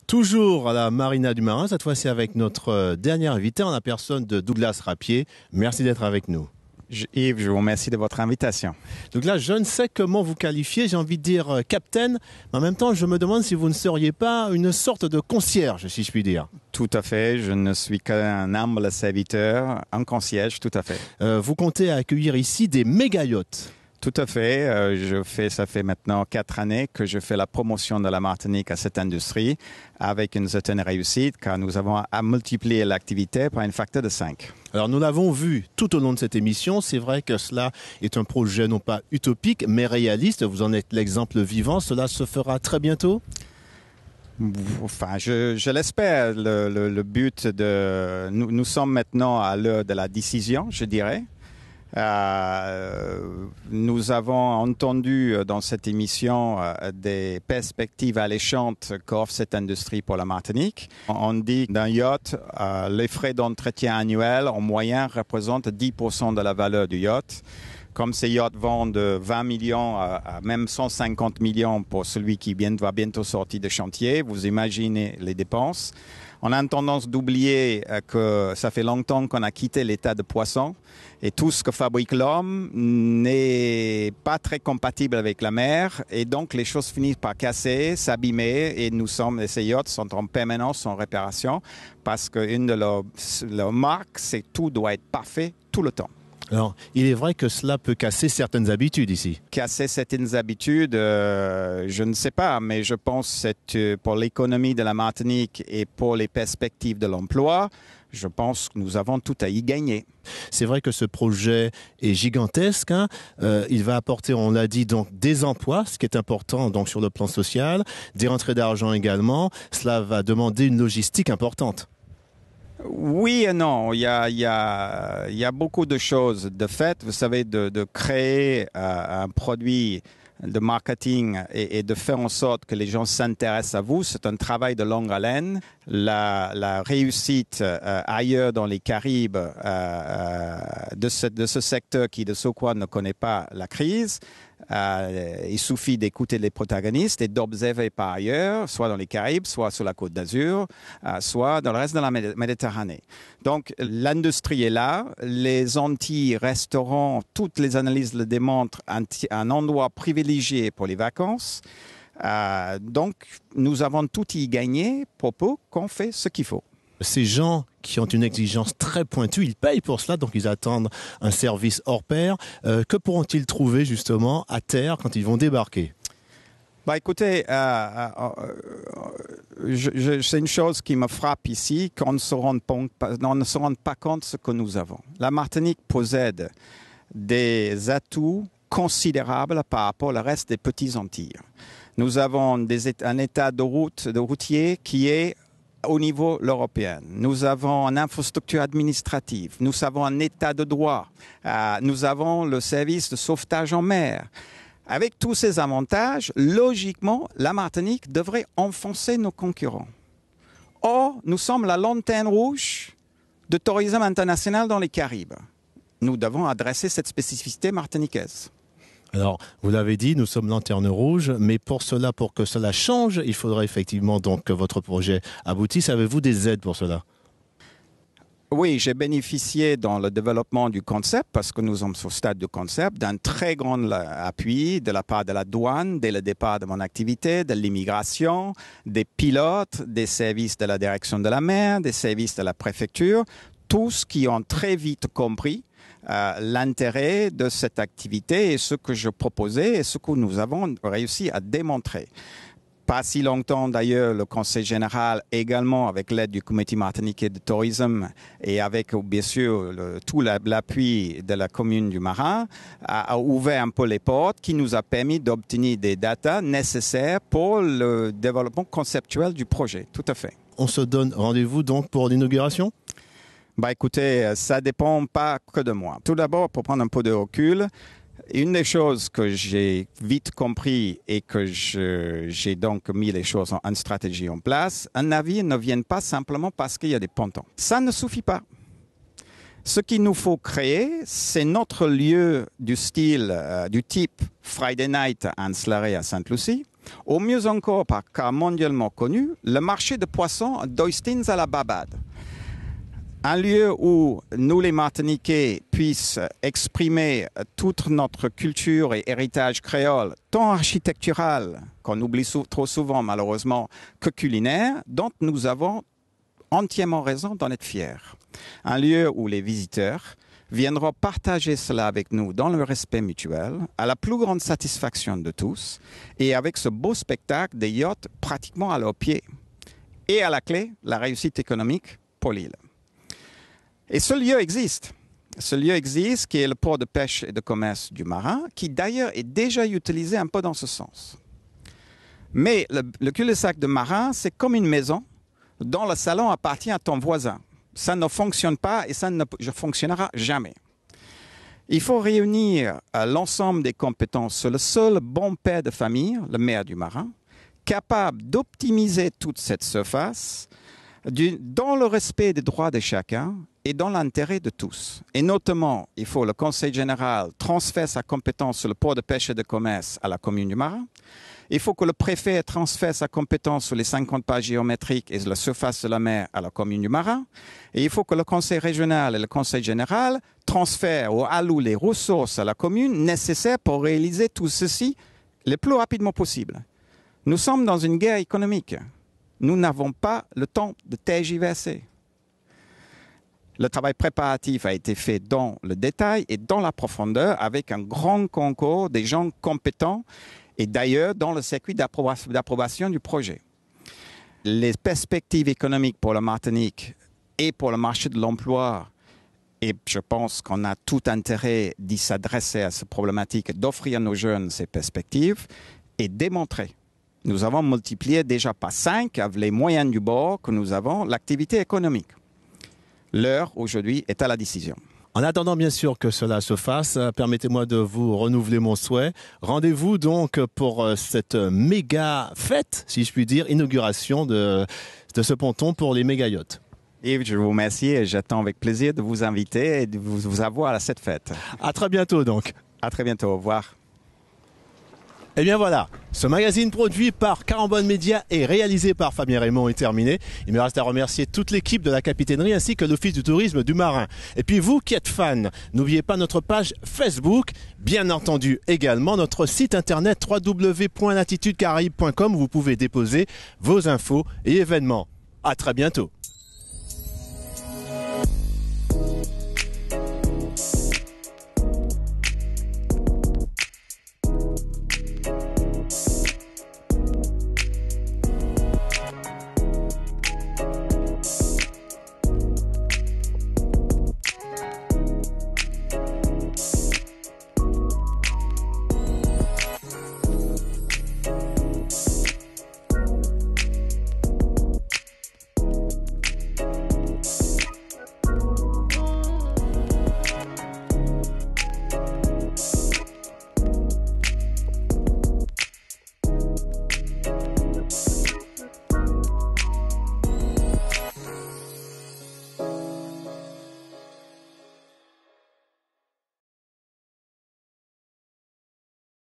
Toujours à la Marina du Marin, cette fois-ci avec notre dernier invité en la personne de Douglas Rapier. Merci d'être avec nous. Yves, je vous remercie de votre invitation. Douglas, je ne sais comment vous qualifier, j'ai envie de dire capitaine, mais en même temps, je me demande si vous ne seriez pas une sorte de concierge, si je puis dire. Tout à fait, je ne suis qu'un humble serviteur, un concierge, tout à fait. Vous comptez accueillir ici des méga-yachts. Tout à fait. Ça fait maintenant 4 années que je fais la promotion de la Martinique à cette industrie avec une certaine réussite car nous avons à multiplier l'activité par un facteur de 5. Alors nous l'avons vu tout au long de cette émission, c'est vrai que cela est un projet non pas utopique mais réaliste, vous en êtes l'exemple vivant, cela se fera très bientôt ? Enfin, je l'espère. Le but de... Nous sommes maintenant à l'heure de la décision, je dirais. Nous avons entendu dans cette émission des perspectives alléchantes qu'offre cette industrie pour la Martinique. On dit d'un yacht, les frais d'entretien annuels en moyenne représentent 10% de la valeur du yacht. Comme ces yachts vendent 20 millions à même 150 millions pour celui qui va bientôt sortir de chantier, vous imaginez les dépenses. On a une tendance d'oublier que ça fait longtemps qu'on a quitté l'état de poisson et tout ce que fabrique l'homme n'est pas très compatible avec la mer et donc les choses finissent par casser, s'abîmer et ces yachts sont en permanence en réparation parce qu'une de leurs marques, c'est que tout doit être parfait tout le temps. Alors, il est vrai que cela peut casser certaines habitudes ici. Casser certaines habitudes, je ne sais pas, mais je pense que pour l'économie de la Martinique et pour les perspectives de l'emploi, je pense que nous avons tout à y gagner. C'est vrai que ce projet est gigantesque. Il va apporter, on l'a dit, donc des emplois, ce qui est important donc sur le plan social, des rentrées d'argent également. Cela va demander une logistique importante. Oui et non, il y a beaucoup de choses. De fait, vous savez, de créer un produit de marketing et de faire en sorte que les gens s'intéressent à vous, c'est un travail de longue haleine. La réussite ailleurs dans les Caraïbes de ce secteur qui de ce quoi ne connaît pas la crise, il suffit d'écouter les protagonistes et d'observer par ailleurs, soit dans les Caraïbes, soit sur la Côte d'Azur, soit dans le reste de la Méditerranée. Donc l'industrie est là, les Antilles resteront, toutes les analyses le démontrent, un endroit privilégié pour les vacances. Donc nous avons tout y gagné pour peu qu'on fait ce qu'il faut. Ces gens qui ont une exigence très pointue, ils payent pour cela, donc ils attendent un service hors pair. Que pourront-ils trouver justement à terre quand ils vont débarquer ? Écoutez, c'est une chose qui me frappe ici, qu'on ne se rende pas compte de ce que nous avons. La Martinique possède des atouts considérables par rapport au reste des petites Antilles. Nous avons un état de routier qui est au niveau européen. Nous avons une infrastructure administrative, nous avons un état de droit, nous avons le service de sauvetage en mer. Avec tous ces avantages, logiquement, la Martinique devrait enfoncer nos concurrents. Or, nous sommes la lanterne rouge de tourisme international dans les Caraïbes. Nous devons adresser cette spécificité martiniquaise. Alors, vous l'avez dit, nous sommes lanterne rouge, mais pour que cela change, il faudra effectivement donc que votre projet aboutisse. Avez-vous des aides pour cela ? Oui, j'ai bénéficié dans le développement du concept, parce que nous sommes au stade du concept, d'un très grand appui de la part de la douane dès le départ de mon activité, de l'immigration, des pilotes, des services de la direction de la mer, des services de la préfecture, tous qui ont très vite compris l'intérêt de cette activité et ce que je proposais et ce que nous avons réussi à démontrer. Pas si longtemps d'ailleurs, le Conseil général, également avec l'aide du Comité martiniquais de tourisme et avec bien sûr tout l'appui de la commune du Marin, a ouvert un peu les portes qui nous a permis d'obtenir des datas nécessaires pour le développement conceptuel du projet. Tout à fait. On se donne rendez-vous donc pour l'inauguration ? Écoutez, ça dépend pas que de moi. Tout d'abord, pour prendre un peu de recul, une des choses que j'ai vite compris et que j'ai donc mis les choses en stratégie en place, un navire ne vient pas simplement parce qu'il y a des pontons. Ça ne suffit pas. Ce qu'il nous faut créer, c'est notre lieu du style, du type Friday Night à Anse-Larrey à Sainte-Lucie, Au mieux encore, car mondialement connu, le marché de poissons d'Oistins à la Babade. Un lieu où nous, les Martiniquais, puissent exprimer toute notre culture et héritage créole, tant architectural, qu'on oublie trop souvent malheureusement, que culinaire, dont nous avons entièrement raison d'en être fiers. Un lieu où les visiteurs viendront partager cela avec nous dans le respect mutuel, à la plus grande satisfaction de tous, et avec ce beau spectacle des yachts pratiquement à leurs pieds. Et à la clé, la réussite économique pour l'île. Et ce lieu existe. Ce lieu existe, qui est le port de pêche et de commerce du Marin, qui d'ailleurs est déjà utilisé un peu dans ce sens. Mais le cul-de-sac de Marin, c'est comme une maison dont le salon appartient à ton voisin. Ça ne fonctionne pas et ça ne fonctionnera jamais. Il faut réunir l'ensemble des compétences sur le seul bon père de famille, le maire du Marin, capable d'optimiser toute cette surface dans le respect des droits de chacun et dans l'intérêt de tous. Et notamment, il faut le Conseil général transfère sa compétence sur le port de pêche et de commerce à la commune du Marin. Il faut que le préfet transfère sa compétence sur les 50 pas géométriques et la surface de la mer à la commune du Marin. Et il faut que le Conseil régional et le Conseil général transfèrent ou allouent les ressources à la commune nécessaires pour réaliser tout ceci le plus rapidement possible. Nous sommes dans une guerre économique. Nous n'avons pas le temps de tergiverser. Le travail préparatif a été fait dans le détail et dans la profondeur avec un grand concours des gens compétents et d'ailleurs dans le circuit d'approbation du projet. Les perspectives économiques pour la Martinique et pour le marché de l'emploi, et je pense qu'on a tout intérêt d'y s'adresser à cette problématique, d'offrir à nos jeunes ces perspectives, est démontrée. Nous avons multiplié déjà par 5 avec les moyens du bord que nous avons, l'activité économique. L'heure, aujourd'hui, est à la décision. En attendant bien sûr que cela se fasse, permettez-moi de vous renouveler mon souhait. Rendez-vous donc pour cette méga fête, si je puis dire, inauguration de ce ponton pour les méga yachts. Yves, je vous remercie et j'attends avec plaisir de vous inviter et de vous avoir à cette fête. À très bientôt donc. À très bientôt, au revoir. Et bien voilà, ce magazine produit par Carambone Média et réalisé par Fabien Raymond est terminé. Il me reste à remercier toute l'équipe de la capitainerie ainsi que l'Office du tourisme du Marin. Et puis vous qui êtes fans, n'oubliez pas notre page Facebook, bien entendu également notre site internet www.latitudecaraïbes.com où vous pouvez déposer vos infos et événements. À très bientôt.